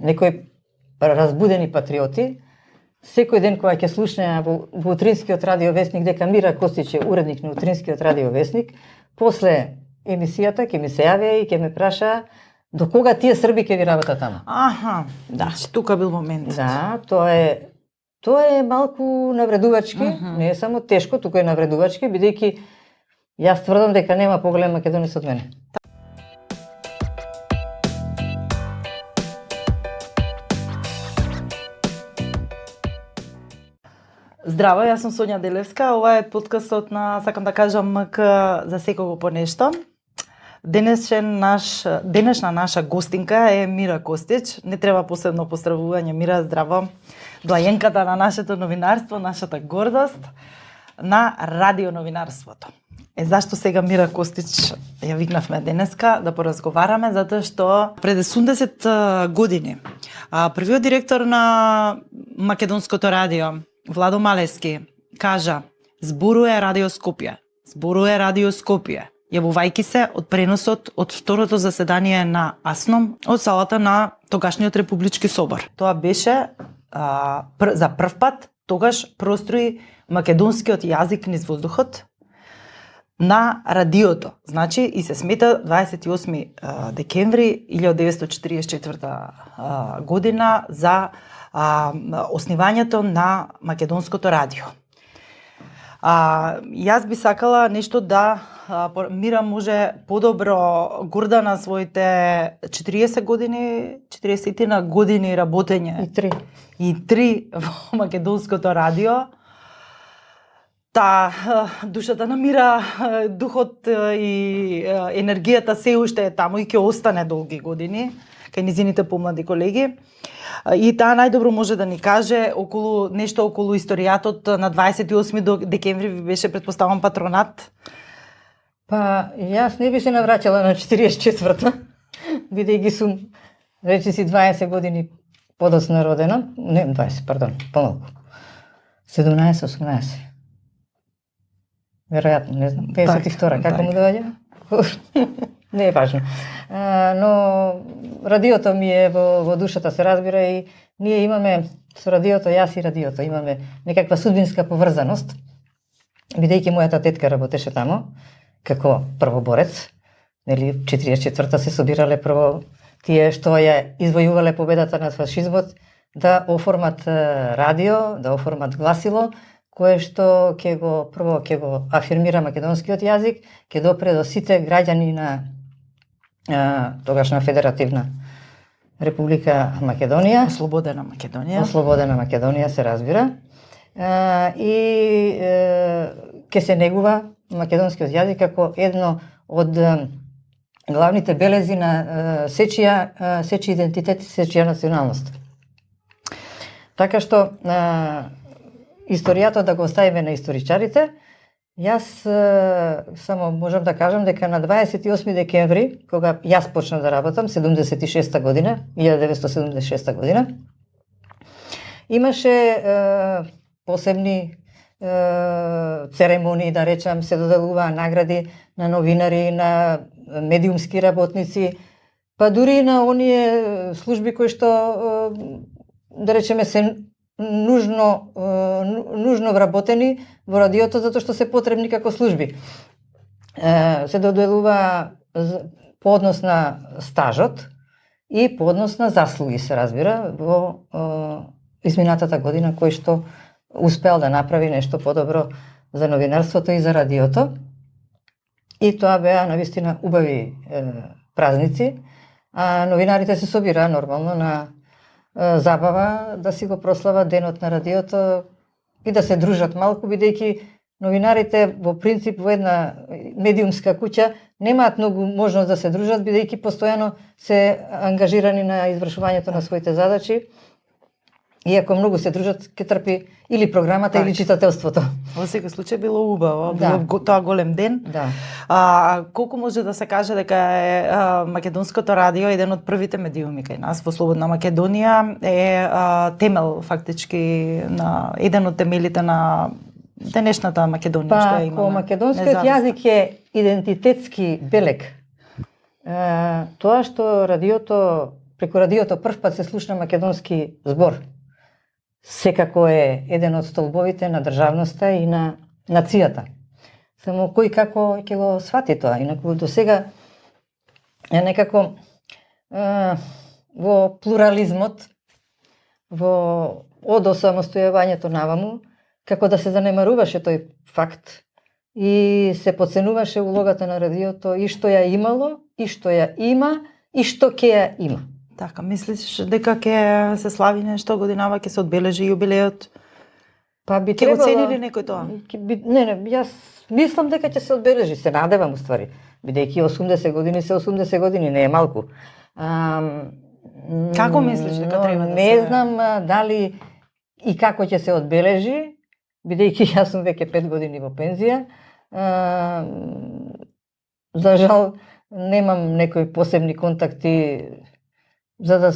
некои разбудени патриоти, секој ден кога ќе слушнеа во Утринскиот радиовесник дека Мира Костич е уредник на Утринскиот радиовесник, после емисијата ќе ми се јавеа и ќе ме прашаа до кога тие срби ќе ви работат таму. Аха, Да. тука бил момент. Да, тоа е малку навредувачки, не е само тешко, туку е навредувачки, бидејќи јас тврдам дека нема поголем македонец од мене. Здраво, јас сум Сонја Делевска, ова е подкастот на, сакам да кажам, МК за секого по нешто. Денешна наша гостинка е Мира Костич. Не треба посебно поздравување, Мира, здраво. Доајенката на нашето новинарство, нашата гордост на радионовинарството. Зашто сега Мира Костич ја викнавме денеска да поразговараме, затоа што пред 80 години првиот директор на Македонското радио, Владо Малески, кажа: зборува Радио Скопје, зборува Радио Скопје, јавувајќи се од преносот од второто заседание на АСНОМ од салата на тогашниот Републички собор. Тоа беше за прв пат, тогаш прострои македонскиот јазик низ воздухот на радиото. Значи, и се смета 28 декември 1944 година за основањето на Македонското радио. Јас би сакала нешто да Мира може подобро, горда на своите 40 години, 40 на години работење. И три во Македонското радио. Душата на Мира, духот и енергијата се уште е таму и ќе остане долги години кај низините помлади колеги. И таа најдобро може да ни каже нешто околу историјатот на 28 декември ви беше, предпоставам, патронат. Па, јас не би се навраќала на 44-та, бидејќи сум речиси 20 години подоцна родена, не 20, пардон, помалку. 17-18. Веројатно, не знам, 52-та, како му доаѓа? Не е важно. Но радиото ми е во душата, се разбира, и ние имаме со радиото, јас и радиото, имаме некаква судбинска поврзаност, бидејќи мојата тетка работеше таму како првоборец, нели, 44-та се собирале прво тие што ја извојувале победата над фашизмот да оформат радио, да оформат гласило, кое што ќе го афирмира македонскиот јазик, ќе допре до сите граѓани на тогашна Федеративна Република Македонија. Ослободена Македонија, се разбира. И ќе се негува македонскиот јазик како едно од главните белези на сечи идентитет и сечија националност. Така што историјата да го оставиме на историчарите. Јас само можам да кажам дека на 28 декември, кога јас почнав да работам, 1976 година, имаше посебни церемонии, да речам, се доделуваа награди на новинари, на медиумски работници, па дури на оние служби кои што, да речеме, се нужно вработени во радиото, затоа што се потребни како служби. Се доделува по однос на стажот и по однос на заслуги, се разбира, во изминатата година, кој што успеал да направи нешто подобро за новинарството и за радиото. И тоа беа навистина убави празници, а новинарите се собираа нормално на забава да си го прослава денот на радиото и да се дружат малку, бидејќи новинарите во принцип во една медиумска куќа немаат многу можност да се дружат, бидејќи постојано се ангажирани на извршувањето на своите задачи. И ако многу се дружат, ќе трпи или програмата или читателството. Во секој случај било убаво, било тоа голем ден. Да. Колку може да се каже дека е Македонското радио еден од првите медиуми кај нас во Слободна Македонија, е темел фактички на еден од темелите на денешната Македонија што ја имаме. Македонскиот јазик е идентитетски белег. Тоа што радиото преку радиото прв пат се слушна македонски збор, секако е еден од столбовите на државноста и на нацијата. Само кој како ќе го свати тоа, инаку до сега е некако во плурализмот, од осамостојувањето наваму, како да се занемаруваше тој факт и се подценуваше улогата на радиото и што ја имало, и што ја има, и што ќе ја има. Така, мислиш дека ќе се слави нешто годинава, ќе се одбележи јубилеот? Па би Ќе го требало... цени ли некој тоа? Не, јас мислам дека ќе се одбележи, се надевам уствари, бидејќи 80 години се 80 години, не е малку. Како мислиш дека треба да не се... знам дали и како ќе се одбележи, бидејќи јас сум веќе 5 години во пензија. За жал, немам некои посебни контакти за да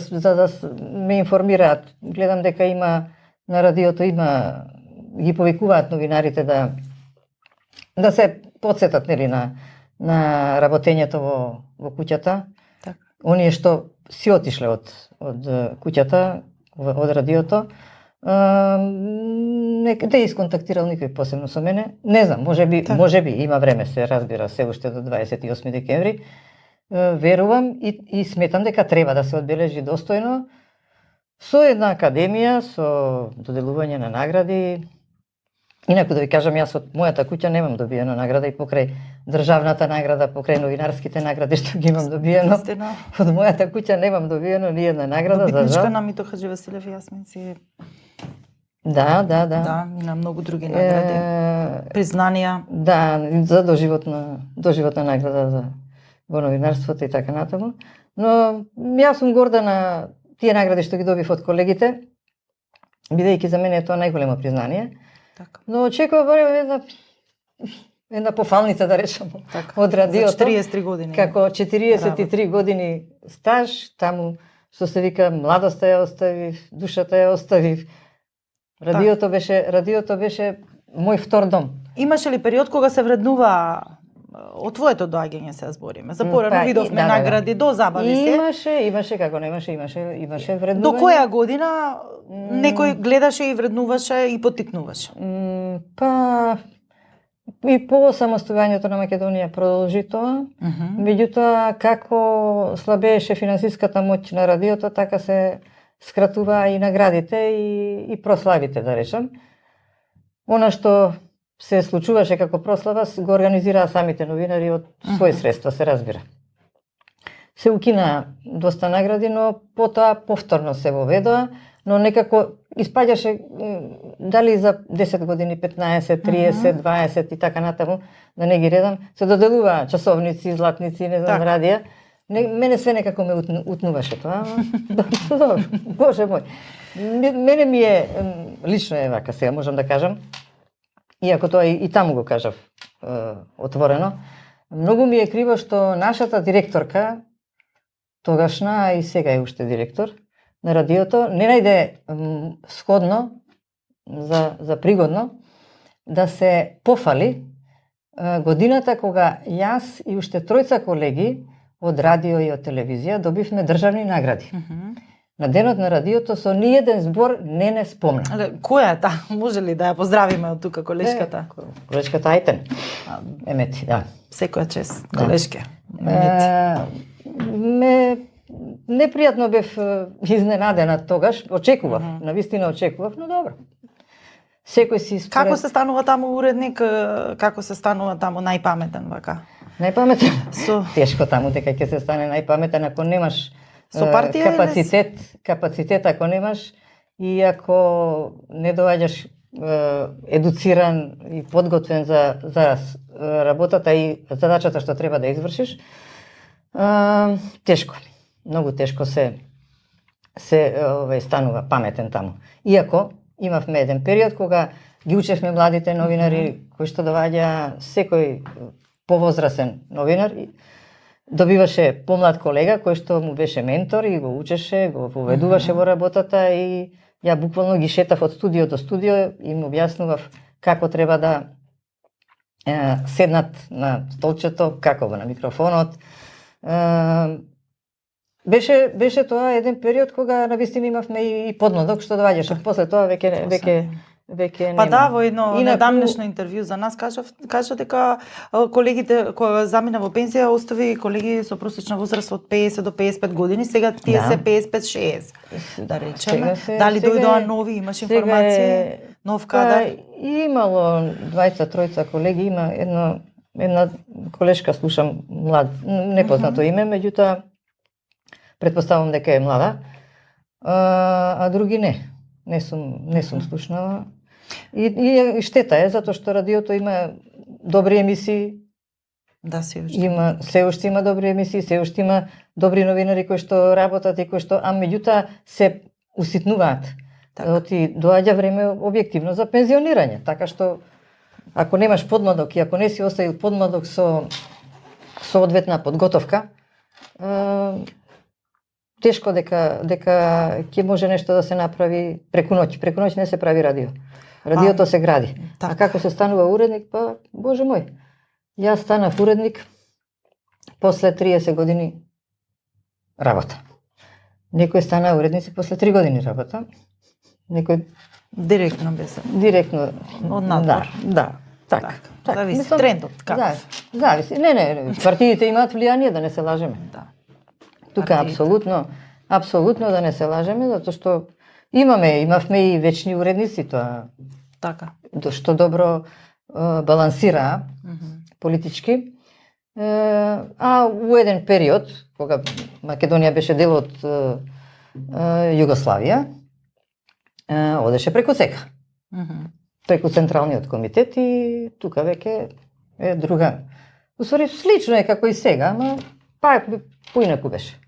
ме информираат. Гледам дека има на радиото ги повикуваат новинарите да се потсетат нели на работењето во куќата. Така. Оние што си отишле од куќата, од радиото, не исконтактирал никој посебно со мене. Не знам, можеби има време, се разбира, се уште до 28 декември. Верувам и сметам дека треба да се одбележи достојно со една академија, со доделување на награди. Инаку да ви кажам, јас од мојата куќа немам добиено награда и покрај државната награда, покрај новинарските награди што ги имам добиено. Истина. Од мојата куќа немам добиено ни една награда, за Добитничка жал. на Мито Хаджи Василев Јасминци. Да. Да, и на многу други награди. Признанија. Да, за доживотна награда во новинарството и така натаму. Но јас сум горда на тие награди што ги добив од колегите, бидејќи за мене е тоа најголемо признание. Така. Но очекувам една пофалница, да речам, Така. од радиото. За 43 години. Како 43 години стаж, таму што се вика младоста ја оставив, душата ја оставив. Радиото беше мој втор дом. Имаше ли период кога се вреднува од твоето доаѓање, се збориме? За порано видовме награди, до забави се. Имаше како немаше, имаше вреднување. До која година некој гледаше и вреднуваше и поттикнуваше? Па и по самостојањето на Македонија продолжи тоа. Меѓутоа, како слабееше финансиската моќ на радиото, така се скратуваа и наградите и прославите, да речам. Она што се случуваше како прослава, го организираа самите новинари од своји средства, се разбира. Се укина доста награди, но потоа повторно се воведоа, но некако испаѓаше дали за 10 години, 15, 30, 20 и така натаму, да не ги редам, се доделуваа часовници, златници, не знам, радија. Мене све некако ме утнуваше тоа. Добро, Боже мој. Мене ми е, лично е вака сега, можам да кажам, иако тоа и таму го кажав отворено, многу ми е криво што нашата директорка, тогашна и сега е уште директор на радиото, не најде сходно за пригодно да се пофали годината кога јас и уште тројца колеги од радио и од телевизија добивме државни награди. На денот на радиото со ниеден збор не спомна. Која е таа? Може ли да ја поздравиме од тука колешката? Колешката Ајтен. Емети, да. Секоја чест, колешке. Непријатно бев изненадена тогаш, очекував, навистина очекував, но добро. Секој си според... Како се станува таму уредник, како се станува таму најпаметен вака? Најпаметен? Тешко таму дека ќе се стане најпаметен ако немаш капацитет ако немаш и ако не доаѓаш едуциран и подготвен за работата и задачата што треба да извршиш, тешко. Многу тешко се станува паметен таму. Иако имавме еден период кога ги учевме младите новинари кои што доаѓа, секој повозрасен новинар добиваше помлад колега кој што му беше ментор и го учеше, го поведуваше во работата и ја буквално ги шетав од студио до студио и му објаснував како треба да седнат на столчето, како на микрофонот. беше тоа еден период кога навистина имавме и подмладок што доаѓаше. После тоа веќе Па нема. да, во едно Инаку- недавнешно интервју за нас кажа дека колегите кога замина во пензија остави колеги со просечна возраст од 50 до 55 години, сега тие Да. се 55-60. Да речеме. Дали сега дојдоа нови, имаш сега информации? Нов кадар? Имало двајца, тројца колеги, има една колешка, слушам, млад, непознато име, меѓутоа претпоставувам дека е млада, а други не. Не сум слушнала. И штета е, затоа што радиото има добри емисии, Да, се уште. се уште има добри емисии, се уште има добри новинари кои што работат и кои што, а меѓутоа се уситнуваат. Така. Оти доаѓа време објективно за пензионирање, така што ако немаш подмладок и ако не си оставил подмладок со одветна подготовка, тешко дека ќе може нешто да се направи преку ноќ. Преку ноќ не се прави радио. Радиото се гради. така. А како се станува уредник, па боже мој. Јас станав уредник после 30 години работа. Некој стана уредници после 3 години работа. Некој Директно без директно од надвор. Да, така. Зависи Мислам, трендот, како? Да, зависи. Не, партиите имаат влијание, да не се лажеме. Да. Тука Партиите. апсолутно да не се лажеме, затоа што имавме и вечни уредници, тоа Така. што добро балансираа политички. А у еден период, кога Македонија беше дел од Југославија, одеше преку ЦЕКА, преку Централниот комитет и тука веќе е друга. Усвари слично е како и сега, ама поинаку беше.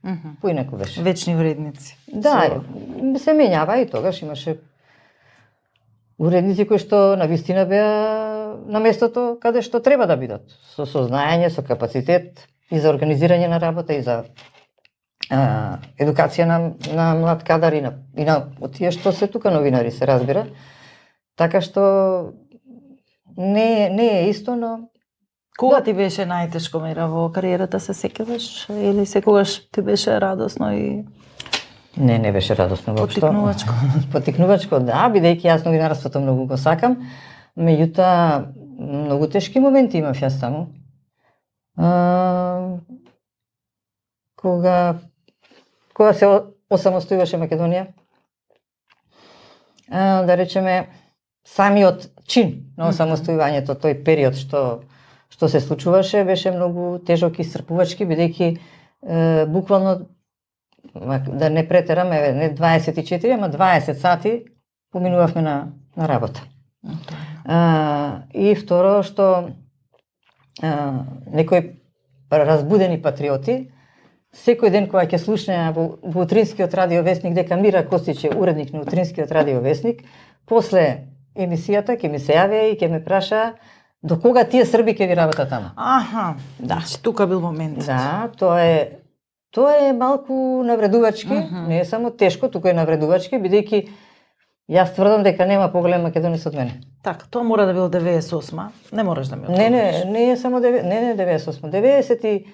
Поинаку беше. Вечни уредници. Да, се менјава и тогаш имаше уредници кои што навистина беа на местото каде што треба да бидат, со сознаење, со капацитет и за организирање на работа и за едукација на млад кадар и на тие што се тука новинари, се разбира. Така што не е исто, но Кога ти беше најтешко, Мира, во кариерата, се сеќаваш или секогаш ти беше радосно и не беше радосно воопшто. Поттикнувачко. Поттикнувачко, да, бидејќи јас новинарството многу го сакам, меѓутоа многу тешки моменти имав јас таму. Кога се осамостојуваше Македонија, да речеме, самиот чин на осамостојувањето, тој период што се случуваше, беше многу тежок и исцрпувачки, бидејќи буквално, да не претераме, не 24, ама 20 сати поминувавме на работа. И второ, што некои разбудени патриоти, секој ден кога ќе слушнеа во Утринскиот радиовесник дека Мира Костич е уредник на Утринскиот радиовесник, после емисијата ќе ми се јавеа и ќе ме прашаа до кога тие срби ќе ви работат таму. Аха, да, тука бил момент. Да, тоа е малку навредувачки, не е само тешко, тука е навредувачки, бидејќи јас тврдам дека нема поголем македонец од мене. Така, тоа мора да било 98, не можеш да ми одговориш. Не е само 98, 92,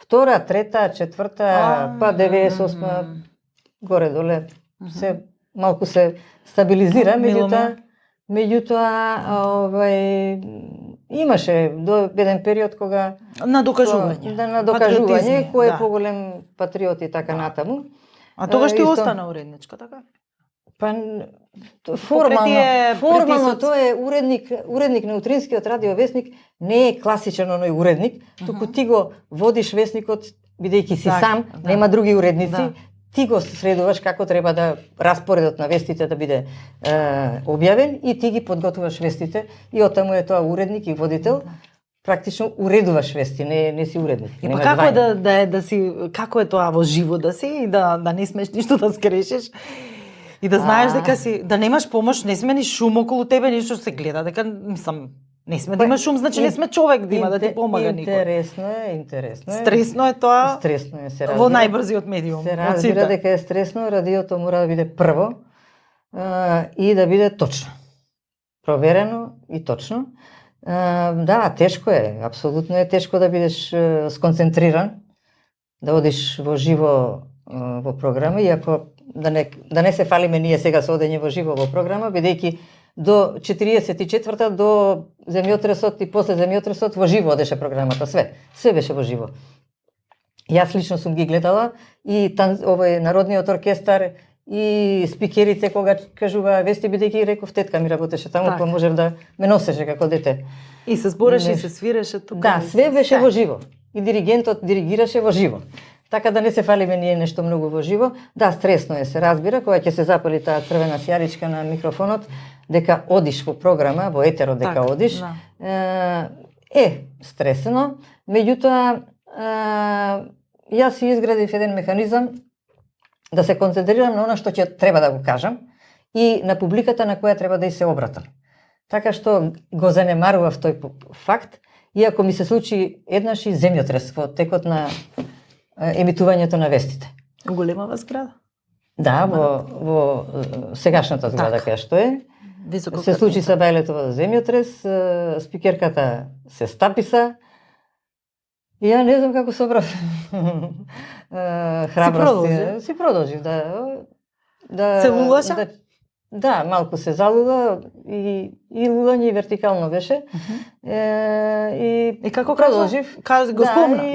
3, 4, па 98, горе-доле, се малку се стабилизира, меѓутоа имаше до еден период кога на докажување. На докажување кој е поголем патриот и така натаму. А тогаш ти остана уредничка, така? Па формално тоа е уредник на Утринскиот радиовесник, не е класичен оној уредник, туку ти го водиш весникот бидејќи си сам, нема други уредници. Ти го средуваш како треба да распоредот на вестите да биде објавен и ти ги подготвуваш вестите и оттаму е тоа уредник и водител. Практично уредуваш вести, не си уредник. И па како да си, како е тоа во живо да си и да не смеш ништо да скрешиш и да знаеш дека си, да немаш помош, не сме ни шум околу тебе, ништо се гледа, дека мислам не сме да има шум, значи не сме човек да има да ти помага никој. Интересно е. Стресно е тоа. Стресно е, се разбира. Во најбрзиот медиум. Се разбира дека е стресно, радиото мора да биде прво и да биде точно. Проверено и точно. Да, тешко е, апсолутно е тешко да бидеш сконцентриран, да одиш во живо во програма, иако да не се фалиме ние сега со одење во живо во програма, бидејќи до 44-та до земјотресот и после земјотресот во живо одеше програмата, све беше во живо. Јас лично сум ги гледала и овој Народниот оркестар и спикерите кога кажуваа вести, бидејќи реков тетка ми работеше таму, па можев да ме носеше како дете. И се збореше, и се свиреше тука. Да, све беше во живо. И диригентот диригираше во живо. Така да не се фалиме ние нешто многу во живо. Да, стресно е, се разбира, кога ќе се запали таа црвена сјаричка на микрофонот, дека одиш во програма, во етерот дека одиш. Да. Стресено. Меѓутоа, јас си изградив еден механизам да се концентрирам на она што ќе треба да го кажам и на публиката на која треба да и се обратам. Така што го занемарував тој факт, иако ми се случи еднаш и земјотрес во текот на емитувањето на вестите. Голема зграда? Да, во сегашната зграда каја што е. Се случи со Бајлетова земјотрес, спикерката се стаписа. И ја не знам како собрав храброст. Си продолжив, да. Се лулаше? Да, малку се залула и лулање и вертикално беше. И како продолжив? Го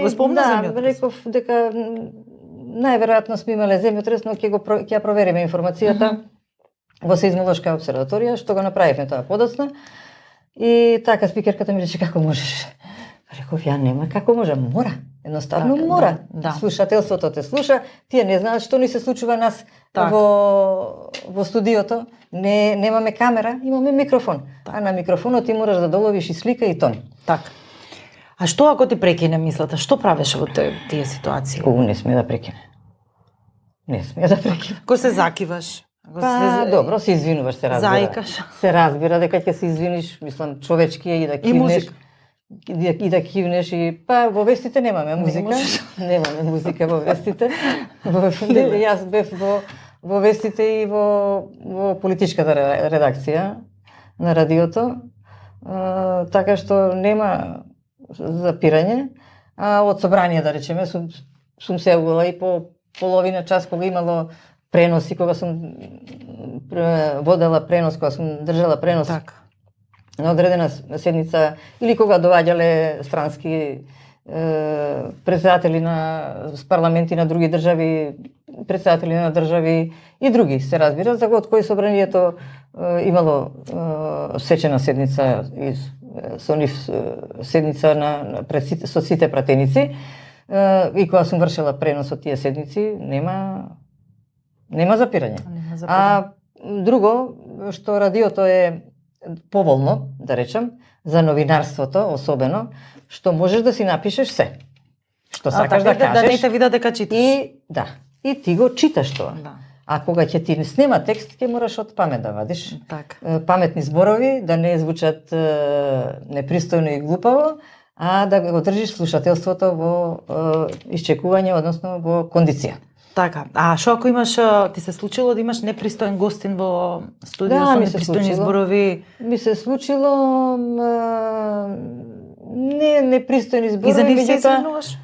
спомна земјотрес. Да, реков дека најверојатно сме имале земјотрес, но ќе ја провериме информацијата во Сеизмолошка обсерваторија, што го направивме тоа подоцна. И така спикерката ми рече како можеш. Реков, ја нема како може, мора. Едноставно мора. Да. Слушателството те слуша, тие не знаат што ни се случува нас во студиото. Немаме камера, имаме микрофон. А на микрофонот ти мораш да доловиш и слика и тон. Така. А што ако ти прекине мислата? Што правиш во тие ситуации? Не сме да прекине. Не сме да прекине. Ко се закиваш? Добро, се извинуваш, се разбира. Заикаш. Се разбира дека ќе се извиниш, мислам, човечки е и да кивнеш. И да кивнеш и во вестите немаме музика. Немаме музика во вестите. Јас бев во вестите и во политичката редакција на радиото. Така што нема запирање. А од собрание, да речеме, сум се јавила и по половина час кога имало преноси, кога сум водела пренос, кога сум држала пренос. Така. На одредена седница или кога доаѓале странски председатели на парламенти на други држави, председатели на држави и други, се разбира, за од кој собранието имало сечена седница со нив седница со сите пратеници и кога сум вршила пренос од тие седници, нема запирање. А друго, што радиото е поволно, да речем, за новинарството, особено, што можеш да си напишеш се. Што сакаш да кажеш. Да не те видат дека читаш. И ти го читаш тоа. Да. А кога ќе ти снема текст, ќе мораш од памет да вадиш. Так. Паметни зборови, да не звучат непристојно и глупаво, а да го држиш слушателството во исчекување, односно во кондиција. Така. А што ако имаш, ти се случило да имаш непристоен гостин во студио со непристојни зборови? Ми се случило непристојни зборови. И за нив се извинуваш?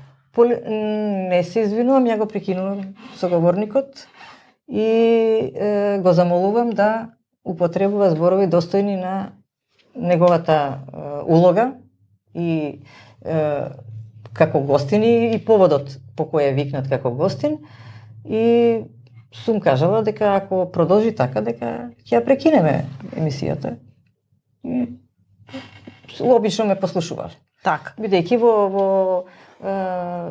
Не се извинувам, ја го прекинувам соговорникот и го замолувам да употребува зборови достојни на неговата улога и како гостин и поводот по кој е викнат како гостин. И сум кажала дека ако продолжи така, дека ќе ја прекинеме емисијата. Обично ме послушувале. Так. Бидејќи во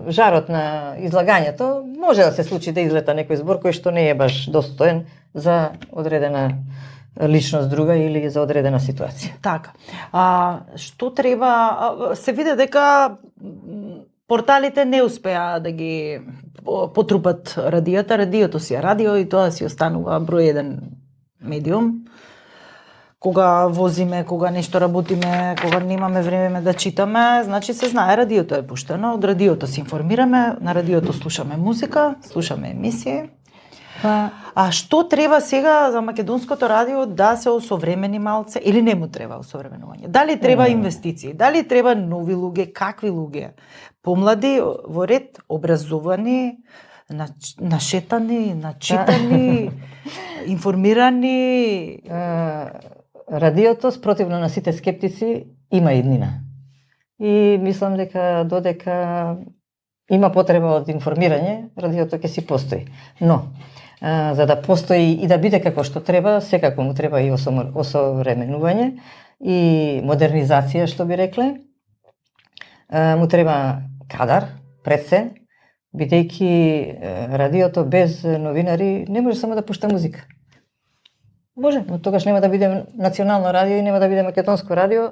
жарот на излагањето може да се случи да излета некој збор кој што не е баш достоен за одредена личност друга или за одредена ситуација. Така. Што треба, се види дека порталите не успеа да ги потрупат радиото. Радиото си е радио и тоа си останува број еден медиум. Кога возиме, кога нешто работиме, кога немаме време да читаме, значи се знае радиото е пуштено. Од радиото се информираме, на радиото слушаме музика, слушаме емисии. А што треба сега за македонското радио да се осовремени малце или не му треба осовременување? Дали треба инвестиции? Дали треба нови луѓе? Какви луѓе? Помлади во ред, образовани, нашетани, начитани, информирани. Радиото, спротивно на сите скептици, има иднина. И мислам дека додека има потреба од информирање, радиото ќе си постои. Но, за да постои и да биде како што треба, секако му треба и осовременување и модернизација, што би рекле. Му треба кадар, пред се, бидејќи радиото без новинари не може само да пушта музика. Може, но тогаш нема да биде национално радио и нема да биде македонско радио,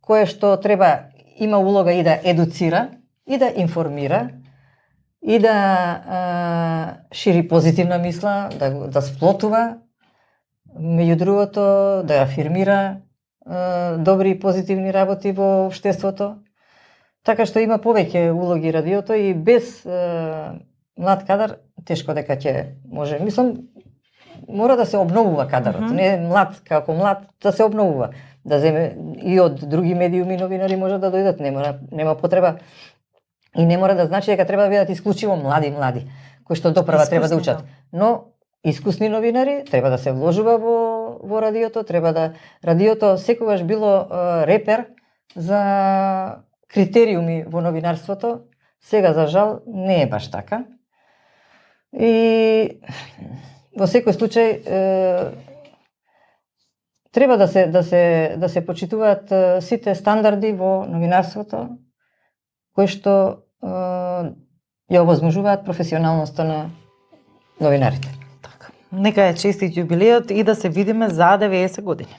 кое што треба, има улога и да едуцира, и да информира, и да шири позитивна мисла, да сплотува, меѓу другото, да афирмира добри и позитивни работи во општеството. Така што има повеќе улоги радиото и без млад кадар тешко дека ќе може. Мислам, мора да се обновува кадарот, не млад како млад, да се обновува. Да земе и од други медиуми новинари може да дојдат, нема потреба. И не мора да значи дека треба да бидат исклучиво млади, кои што доправа треба да учат. Но искусни новинари треба да се вложува во радиото, треба да радиото секогаш било репер за критериуми во новинарството. Сега за жал не е баш така. И во секој случај треба да се почитуваат сите стандарди во новинарството кои што ја овозможуваат професионалноста на новинарите. Така. Нека е честит јубилеот и да се видиме за 90 години.